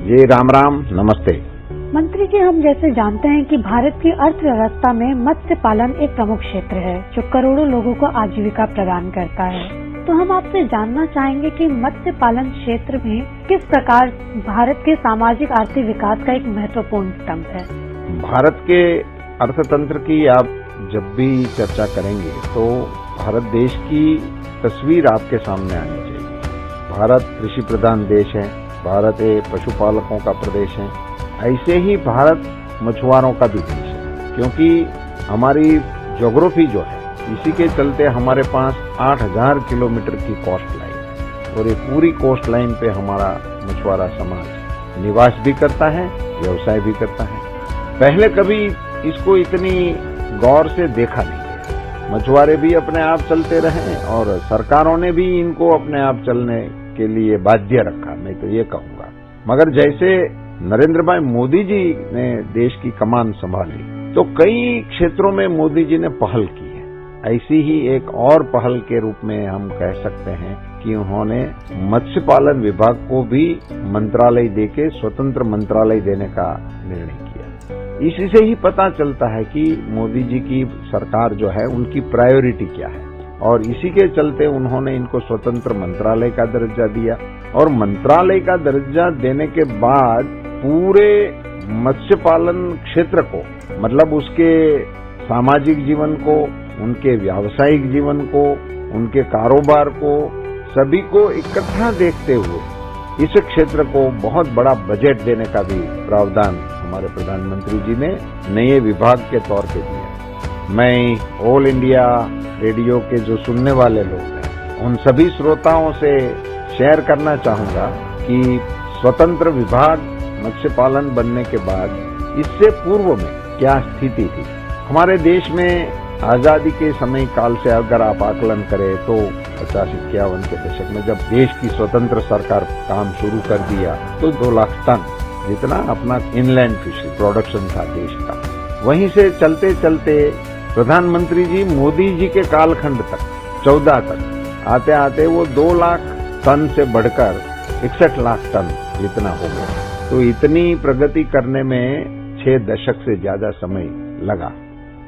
जी राम राम, नमस्ते। मंत्री जी, हम जैसे जानते हैं कि भारत की अर्थव्यवस्था में मत्स्य पालन एक प्रमुख क्षेत्र है जो करोड़ों लोगों को आजीविका प्रदान करता है। तो हम आपसे जानना चाहेंगे कि मत्स्य पालन क्षेत्र में किस प्रकार भारत के सामाजिक आर्थिक विकास का एक महत्वपूर्ण स्तंभ है। भारत के अर्थतंत्र की आप जब भी चर्चा करेंगे तो भारत देश की तस्वीर आपके सामने आनी चाहिए। भारत कृषि प्रधान देश है, भारत एक पशुपालकों का प्रदेश है, ऐसे ही भारत मछुआरों का भी देश है, क्योंकि हमारी ज्योग्राफी जो है इसी के चलते हमारे पास 8000 किलोमीटर की कोस्ट लाइन है और ये पूरी कोस्ट लाइन पे हमारा मछुआरा समाज निवास भी करता है, व्यवसाय भी करता है। पहले कभी इसको इतनी गौर से देखा नहीं गया। मछुआरे भी अपने आप चलते रहे और सरकारों ने भी इनको अपने आप चलने के लिए बाध्य रखा, मैं तो ये कहूंगा। मगर जैसे नरेंद्र भाई मोदी जी ने देश की कमान संभाली तो कई क्षेत्रों में मोदी जी ने पहल की है। ऐसी ही एक और पहल के रूप में हम कह सकते हैं कि उन्होंने मत्स्य पालन विभाग को भी मंत्रालय देके स्वतंत्र मंत्रालय देने का निर्णय किया। इसी से ही पता चलता है कि मोदी जी की सरकार जो है उनकी प्रायोरिटी क्या है और इसी के चलते उन्होंने इनको स्वतंत्र मंत्रालय का दर्जा दिया और मंत्रालय का दर्जा देने के बाद पूरे मत्स्य पालन क्षेत्र को, मतलब उसके सामाजिक जीवन को, उनके व्यावसायिक जीवन को, उनके कारोबार को, सभी को इकट्ठा देखते हुए इस क्षेत्र को बहुत बड़ा बजट देने का भी प्रावधान हमारे प्रधानमंत्री जी ने नए विभाग के तौर पे दिया। मैं ऑल इंडिया रेडियो के जो सुनने वाले लोग हैं उन सभी श्रोताओं से शेयर करना चाहूंगा कि स्वतंत्र विभाग मत्स्य पालन बनने के बाद इससे पूर्व में क्या स्थिति थी। हमारे देश में आजादी के समय काल से अगर आप आकलन करें तो 50-51 के दशक में जब देश की स्वतंत्र सरकार काम शुरू कर दिया तो 2 लाख टन जितना अपना इनलैंड फिशरी प्रोडक्शन था देश का। वहीं से चलते चलते प्रधानमंत्री जी मोदी जी के कालखंड तक 14 तक आते आते वो 2 लाख टन से बढ़कर 61 लाख टन जितना हो गया। तो इतनी प्रगति करने में 6 दशक से ज्यादा समय लगा।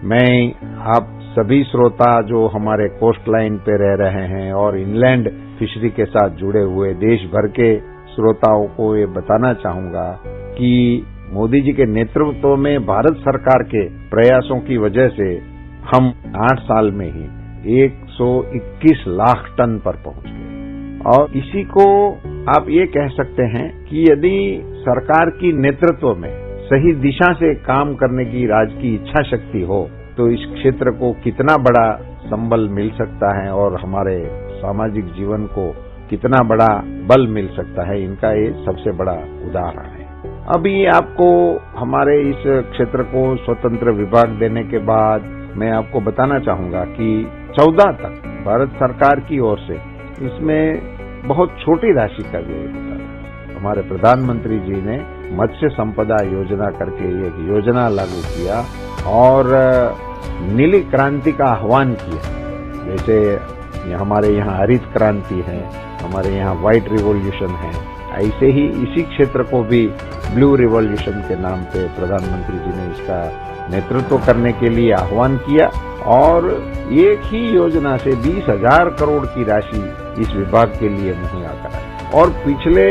मैं आप सभी श्रोता जो हमारे कोस्ट लाइन पे रह रहे हैं और इनलैंड फिशरी के साथ जुड़े हुए देश भर के श्रोताओं को ये बताना चाहूंगा कि मोदी जी के नेतृत्व में भारत सरकार के प्रयासों की वजह से हम 8 साल में ही 121 लाख टन पर पहुंच गए। और इसी को आप ये कह सकते हैं कि यदि सरकार की नेतृत्व में सही दिशा से काम करने की राज्य की इच्छा शक्ति हो तो इस क्षेत्र को कितना बड़ा संबल मिल सकता है और हमारे सामाजिक जीवन को कितना बड़ा बल मिल सकता है, इनका ये सबसे बड़ा उदाहरण है। अभी आपको हमारे इस क्षेत्र को स्वतंत्र विभाग देने के बाद मैं आपको बताना चाहूंगा कि 14 तक भारत सरकार की ओर से इसमें बहुत छोटी राशि का व्यय होता था। हमारे प्रधानमंत्री जी ने मत्स्य संपदा योजना करके एक योजना लागू किया और नीली क्रांति का आह्वान किया। जैसे हमारे यहाँ हरित क्रांति है, हमारे यहाँ व्हाइट रिवॉल्यूशन है, ऐसे ही इसी क्षेत्र को भी ब्लू रिवॉल्यूशन के नाम पे प्रधानमंत्री जी ने इसका नेतृत्व करने के लिए आह्वान किया और एक ही योजना से 20,000 करोड़ की राशि इस विभाग के लिए मुहैया कराई और पिछले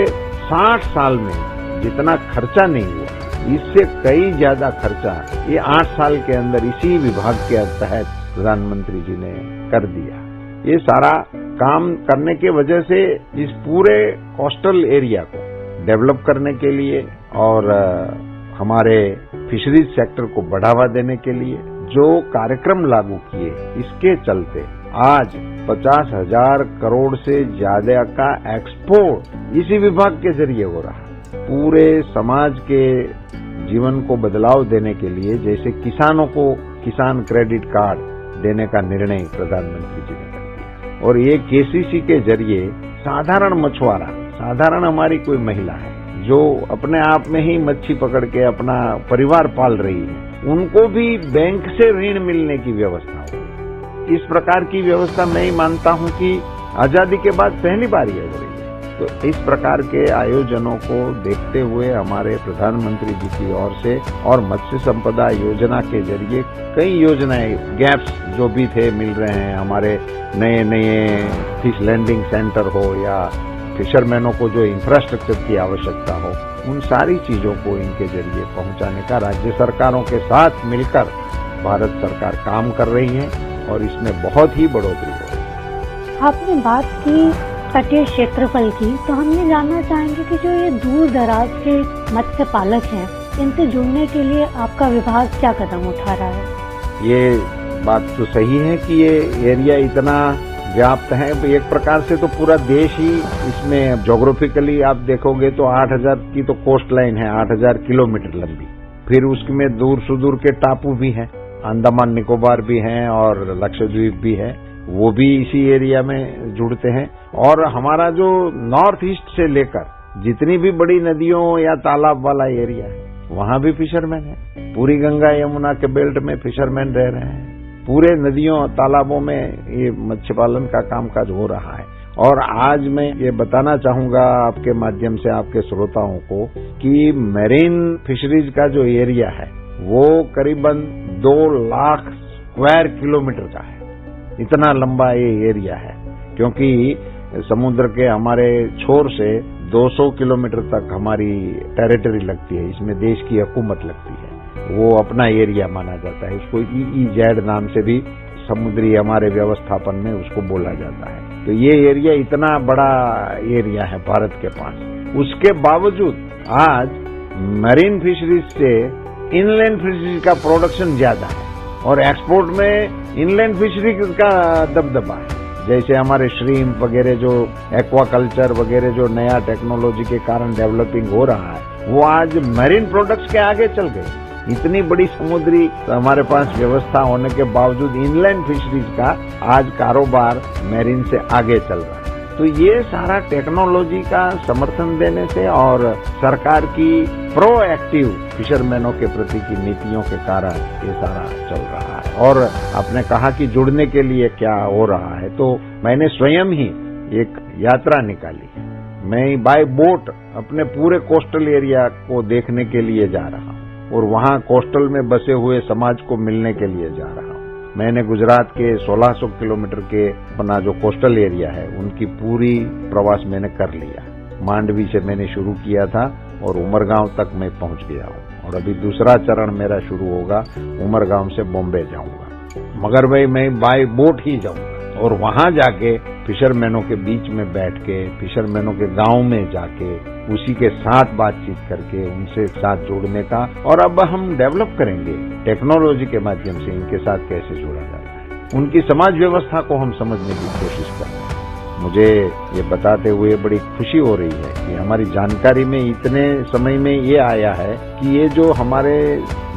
60 साल में जितना खर्चा नहीं हुआ इससे कई ज्यादा खर्चा ये 8 साल के अंदर इसी विभाग के तहत प्रधानमंत्री जी ने कर दिया। ये सारा काम करने के वजह से इस पूरे कोस्टल एरिया को डेवलप करने के लिए और हमारे फिशरीज सेक्टर को बढ़ावा देने के लिए जो कार्यक्रम लागू किए, इसके चलते आज 50,000 करोड़ से ज्यादा का एक्सपोर्ट इसी विभाग के जरिए हो रहा है। पूरे समाज के जीवन को बदलाव देने के लिए जैसे किसानों को किसान क्रेडिट कार्ड देने का निर्णय प्रधानमंत्री जी ने कर दिया और ये केसीसी के जरिए साधारण मछुआरा, साधारण हमारी कोई महिला है जो अपने आप में ही मच्छी पकड़ के अपना परिवार पाल रही है, उनको भी बैंक से ऋण मिलने की व्यवस्था हो। इस प्रकार की व्यवस्था मैं ही मानता हूं कि आजादी के बाद पहली बार ये हो रही है। तो इस प्रकार के आयोजनों को देखते हुए हमारे प्रधानमंत्री जी की ओर से और मत्स्य संपदा योजना के जरिए कई योजनाएं, गैप्स जो भी थे मिल रहे हैं। हमारे नए नए फिश लैंडिंग सेंटर हो या फिशरमैनों को जो इंफ्रास्ट्रक्चर की आवश्यकता हो, उन सारी चीजों को इनके जरिए पहुंचाने का राज्य सरकारों के साथ मिलकर भारत सरकार काम कर रही है और इसमें बहुत ही बढ़ोतरी हो रही है। आपने बात की तटीय क्षेत्रफल की, तो हम ये जानना चाहेंगे कि जो ये दूर दराज के मत्स्य पालक हैं, इनसे जुड़ने के लिए आपका विभाग क्या कदम उठा रहा है? ये बात तो सही है कि ये एरिया इतना व्याप्त है, एक प्रकार से तो पूरा देश ही इसमें ज्योग्राफिकली आप देखोगे तो 8000 की तो कोस्ट लाइन है, 8000 किलोमीटर लंबी। फिर उसमें दूर सुदूर के टापू भी हैं, अंडमान निकोबार भी हैं और लक्षद्वीप भी है, वो भी इसी एरिया में जुड़ते हैं। और हमारा जो नॉर्थ ईस्ट से लेकर जितनी भी बड़ी नदियों या तालाब वाला एरिया है, वहां भी फिशरमैन है। पूरी गंगा यमुना के बेल्ट में फिशरमैन रह रहे हैं। पूरे नदियों तालाबों में ये मत्स्य पालन का कामकाज हो रहा है। और आज मैं ये बताना चाहूंगा आपके माध्यम से आपके श्रोताओं को कि मैरीन फिशरीज का जो एरिया है वो करीबन 2 लाख स्क्वायर किलोमीटर का है। इतना लंबा ये एरिया है, क्योंकि समुद्र के हमारे छोर से 200 किलोमीटर तक हमारी टेरिटरी लगती है। इसमें देश की हुकूमत लगती है, वो अपना एरिया माना जाता है। उसको EEZ नाम से भी समुद्री हमारे व्यवस्थापन में उसको बोला जाता है। तो ये एरिया इतना बड़ा एरिया है भारत के पास। उसके बावजूद आज मैरीन फिशरीज से इनलैंड फिशरीज का प्रोडक्शन ज्यादा है और एक्सपोर्ट में इनलैंड फिशरीज का दबदबा है। जैसे हमारे श्रीम्प वगैरह जो एक्वाकल्चर वगैरह जो नया टेक्नोलॉजी के कारण डेवलपिंग हो रहा है, वो आज मैरीन प्रोडक्ट्स के आगे चल गए। इतनी बड़ी समुद्री हमारे पास व्यवस्था होने के बावजूद इनलैंड फिशरीज का आज कारोबार मैरीन से आगे चल रहा है। तो ये सारा टेक्नोलॉजी का समर्थन देने से और सरकार की प्रोएक्टिव फिशरमैनों के प्रति की नीतियों के कारण ये सारा चल रहा है। और आपने कहा कि जुड़ने के लिए क्या हो रहा है, तो मैंने स्वयं ही एक यात्रा निकाली है। मैं बाय बोट अपने पूरे कोस्टल एरिया को देखने के लिए जा रहा हूँ और वहाँ कोस्टल में बसे हुए समाज को मिलने के लिए जा रहा हूँ। मैंने गुजरात के 1600 किलोमीटर के अपना जो कोस्टल एरिया है उनकी पूरी प्रवास मैंने कर लिया। मांडवी से मैंने शुरू किया था और उमरगांव तक मैं पहुंच गया हूं और अभी दूसरा चरण मेरा शुरू होगा, उमरगांव से बॉम्बे जाऊंगा। मगर भाई मैं बाय बोट ही जाऊंगा और वहां जाके फिशरमैनों के बीच में बैठ के, फिशरमैनों के गांव में जाके उसी के साथ बातचीत करके उनसे साथ जोड़ने का, और अब हम डेवलप करेंगे टेक्नोलॉजी के माध्यम से इनके साथ कैसे जोड़ा जाता है। उनकी समाज व्यवस्था को हम समझने की कोशिश कर रहे हैं। मुझे ये बताते हुए बड़ी खुशी हो रही है कि हमारी जानकारी में इतने समय में ये आया है कि ये जो हमारे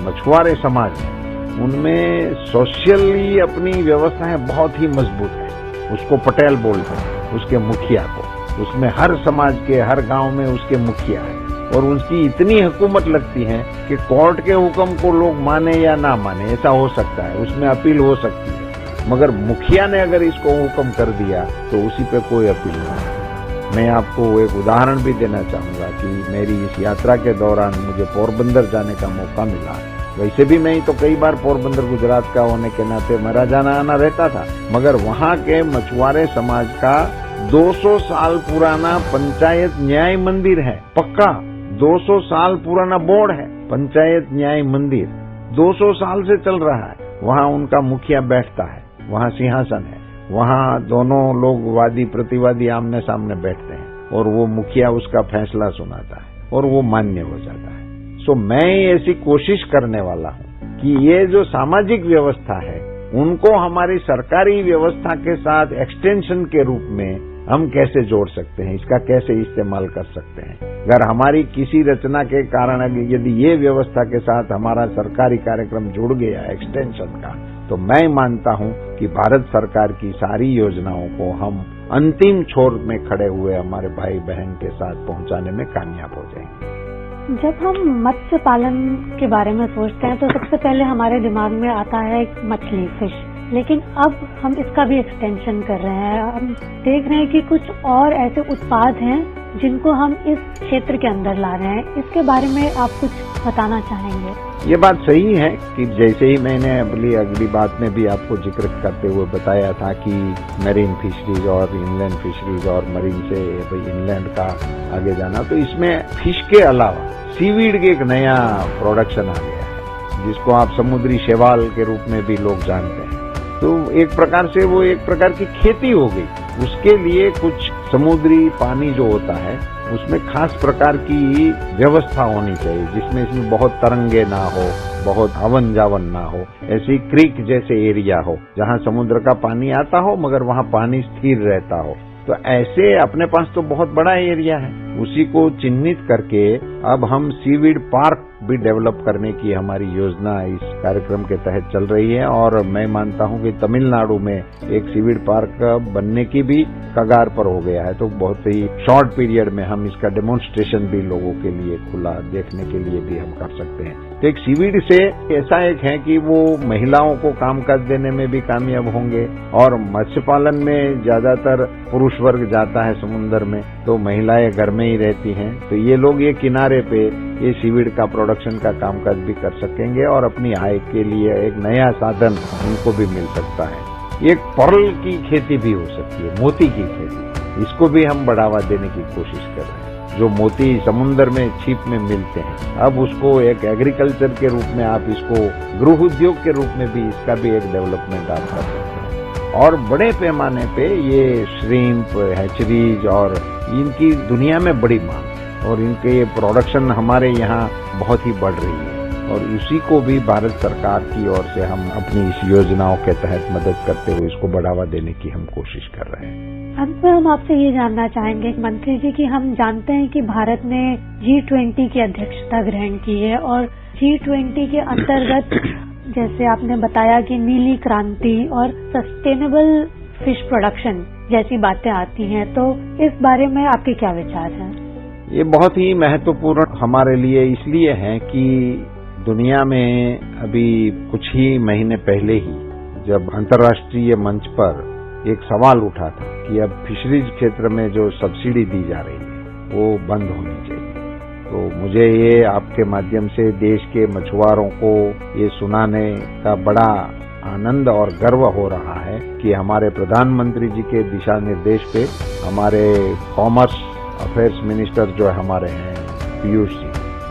मछुआरे समाज है उनमें सोशली अपनी व्यवस्थाएं बहुत ही मजबूत है। उसको पटेल बोलते हैं, उसके मुखिया को। उसमें हर समाज के हर गांव में उसके मुखिया है और उसकी इतनी हुकूमत लगती है कि कोर्ट के हुक्म को लोग माने या ना माने, ऐसा हो सकता है, उसमें अपील हो सकती है। मगर मुखिया ने अगर इसको हुक्म कर दिया तो उसी पे कोई अपील नहीं। मैं आपको एक उदाहरण भी देना चाहूंगा कि मेरी इस यात्रा के दौरान मुझे पोरबंदर जाने का मौका मिला। वैसे भी मैं तो कई बार पोरबंदर गुजरात का होने के नाते मेरा जाना आना रहता था, मगर वहां के मछुआरे समाज का 200 साल पुराना पंचायत न्याय मंदिर है। पक्का 200 साल पुराना बोर्ड है, पंचायत न्याय मंदिर 200 साल से चल रहा है। वहां उनका मुखिया बैठता है, वहां सिंहासन है, वहां दोनों लोग वादी प्रतिवादी आमने सामने बैठते हैं और वो मुखिया उसका फैसला सुनाता है और वो मान्य हो जाता है। सो मैं ऐसी कोशिश करने वाला हूं कि ये जो सामाजिक व्यवस्था है उनको हमारी सरकारी व्यवस्था के साथ एक्सटेंशन के रूप में हम कैसे जोड़ सकते हैं, इसका कैसे इस्तेमाल कर सकते हैं। अगर हमारी किसी रचना के कारण यदि ये व्यवस्था के साथ हमारा सरकारी कार्यक्रम जुड़ गया एक्सटेंशन का, तो मैं मानता हूं कि भारत सरकार की सारी योजनाओं को हम अंतिम छोर में खड़े हुए हमारे भाई बहन के साथ पहुंचाने में कामयाब हो जाएंगे। जब हम मत्स्य पालन के बारे में सोचते हैं तो सबसे पहले हमारे दिमाग में आता है मछली, फिश। लेकिन अब हम इसका भी एक्सटेंशन कर रहे हैं। हम देख रहे हैं कि कुछ और ऐसे उत्पाद हैं जिनको हम इस क्षेत्र के अंदर ला रहे हैं। इसके बारे में आप कुछ बताना चाहेंगे? ये बात सही है कि जैसे ही मैंने अगली बात में भी आपको जिक्र करते हुए बताया था कि मैरीन फिशरीज और इनलैंड फिशरीज और मरीन से इनलैंड का आगे जाना, तो इसमें फिश के अलावा सीवीड के एक नया प्रोडक्शन आ गया है जिसको आप समुद्री शैवाल के रूप में भी लोग जानते हैं। तो एक प्रकार से वो एक प्रकार की खेती हो गई। उसके लिए कुछ समुद्री पानी जो होता है उसमें खास प्रकार की व्यवस्था होनी चाहिए जिसमें इसमें बहुत तरंगे ना हो, बहुत आवन जावन ना हो, ऐसी क्रीक जैसे एरिया हो जहां समुद्र का पानी आता हो मगर वहां पानी स्थिर रहता हो। तो ऐसे अपने पास तो बहुत बड़ा एरिया है, उसी को चिन्हित करके अब हम सीवीड पार्क भी डेवलप करने की हमारी योजना इस कार्यक्रम के तहत चल रही है। और मैं मानता हूं कि तमिलनाडु में एक सीवीड पार्क बनने की भी कगार पर हो गया है। तो बहुत ही शॉर्ट पीरियड में हम इसका डेमोन्स्ट्रेशन भी लोगों के लिए खुला देखने के लिए भी हम कर सकते हैं। तो एक सीवीड से ऐसा एक है कि वो महिलाओं को कामकाज देने में भी कामयाब होंगे और मत्स्य पालन में ज्यादातर पुरुष वर्ग जाता है समुद्र में, तो महिलाएं घर में ही रहती हैं। तो ये लोग ये किनारे पे ये सीवीड का प्रोडक्शन का कामकाज भी कर सकेंगे और अपनी आय के लिए एक नया साधन उनको भी मिल सकता है। एक पर्ल की खेती भी हो सकती है, मोती की खेती, इसको भी हम बढ़ावा देने की कोशिश कर रहे हैं। जो मोती समुद्र में छिप में मिलते हैं, अब उसको एक एग्रीकल्चर के रूप में आप इसको गृह उद्योग के रूप में भी इसका भी एक डेवलपमेंट आप कर सकते हैं। और बड़े पैमाने पे ये श्रिम्प, हैचरीज और इनकी दुनिया में बड़ी मांग है और इनके ये प्रोडक्शन हमारे यहाँ बहुत ही बढ़ रही है और इसी को भी भारत सरकार की ओर से हम अपनी इस योजनाओं के तहत मदद करते हुए इसको बढ़ावा देने की हम कोशिश कर रहे हैं। अंत में हम आपसे ये जानना चाहेंगे मंत्री जी कि हम जानते हैं कि भारत ने G20 की अध्यक्षता ग्रहण की है और G20 के अंतर्गत जैसे आपने बताया कि नीली क्रांति और सस्टेनेबल फिश प्रोडक्शन जैसी बातें आती हैं, तो इस बारे में आपके क्या विचार हैं? ये बहुत ही महत्वपूर्ण हमारे लिए इसलिए है कि दुनिया में अभी कुछ ही महीने पहले ही जब अंतर्राष्ट्रीय मंच पर एक सवाल उठा था कि अब फिशरीज क्षेत्र में जो सब्सिडी दी जा रही है वो बंद होनी चाहिए, तो मुझे ये आपके माध्यम से देश के मछुआरों को ये सुनाने का बड़ा आनंद और गर्व हो रहा है कि हमारे प्रधानमंत्री जी के दिशा निर्देश पे हमारे कॉमर्स अफेयर्स मिनिस्टर जो हमारे हैं पीयूष जी,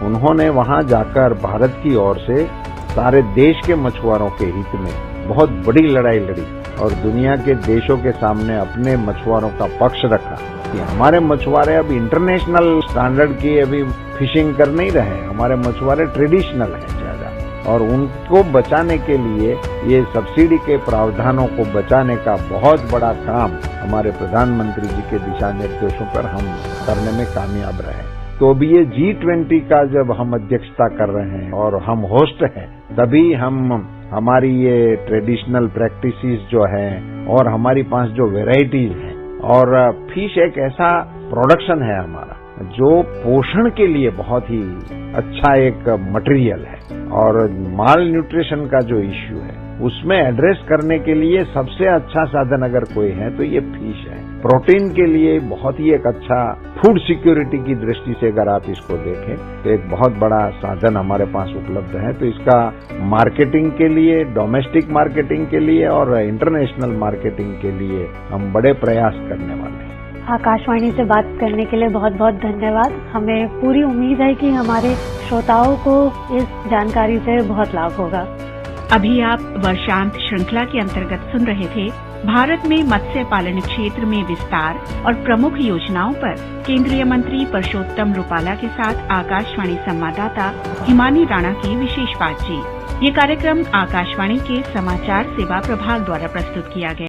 उन्होंने वहां जाकर भारत की ओर से सारे देश के मछुआरों के हित में बहुत बड़ी लड़ाई लड़ी और दुनिया के देशों के सामने अपने मछुआरों का पक्ष रखा कि हमारे मछुआरे अब इंटरनेशनल स्टैंडर्ड की अभी फिशिंग कर नहीं रहे, हमारे मछुआरे ट्रेडिशनल हैं ज्यादा, और उनको बचाने के लिए ये सब्सिडी के प्रावधानों को बचाने का बहुत बड़ा काम हमारे प्रधानमंत्री जी के दिशा निर्देशों पर हम करने में कामयाब रहे। तो अभी ये G20 का जब हम अध्यक्षता कर रहे हैं और हम होस्ट हैं, तभी हम हमारी ये ट्रेडिशनल प्रैक्टिसेस जो है और हमारी पास जो वेराइटीज हैं, और फिश एक ऐसा प्रोडक्शन है हमारा जो पोषण के लिए बहुत ही अच्छा एक मटेरियल है और माल न्यूट्रिशन का जो इश्यू है उसमें एड्रेस करने के लिए सबसे अच्छा साधन अगर कोई है तो ये फिश है। प्रोटीन के लिए बहुत ही एक अच्छा, फूड सिक्योरिटी की दृष्टि से अगर आप इसको देखें तो एक बहुत बड़ा साधन हमारे पास उपलब्ध है। तो इसका मार्केटिंग के लिए, डोमेस्टिक मार्केटिंग के लिए और इंटरनेशनल मार्केटिंग के लिए हम बड़े प्रयास करने वाले हैं। आकाशवाणी से बात करने के लिए बहुत बहुत धन्यवाद। हमें पूरी उम्मीद है कि हमारे श्रोताओं को इस जानकारी से बहुत लाभ होगा। अभी आप वर्षांत श्रृंखला के अंतर्गत सुन रहे थे भारत में मत्स्य पालन क्षेत्र में विस्तार और प्रमुख योजनाओं पर केंद्रीय मंत्री परषोत्तम रुपाला के साथ आकाशवाणी संवाददाता हिमानी राणा की विशेष बातचीत। ये कार्यक्रम आकाशवाणी के समाचार सेवा प्रभाग द्वारा प्रस्तुत किया गया।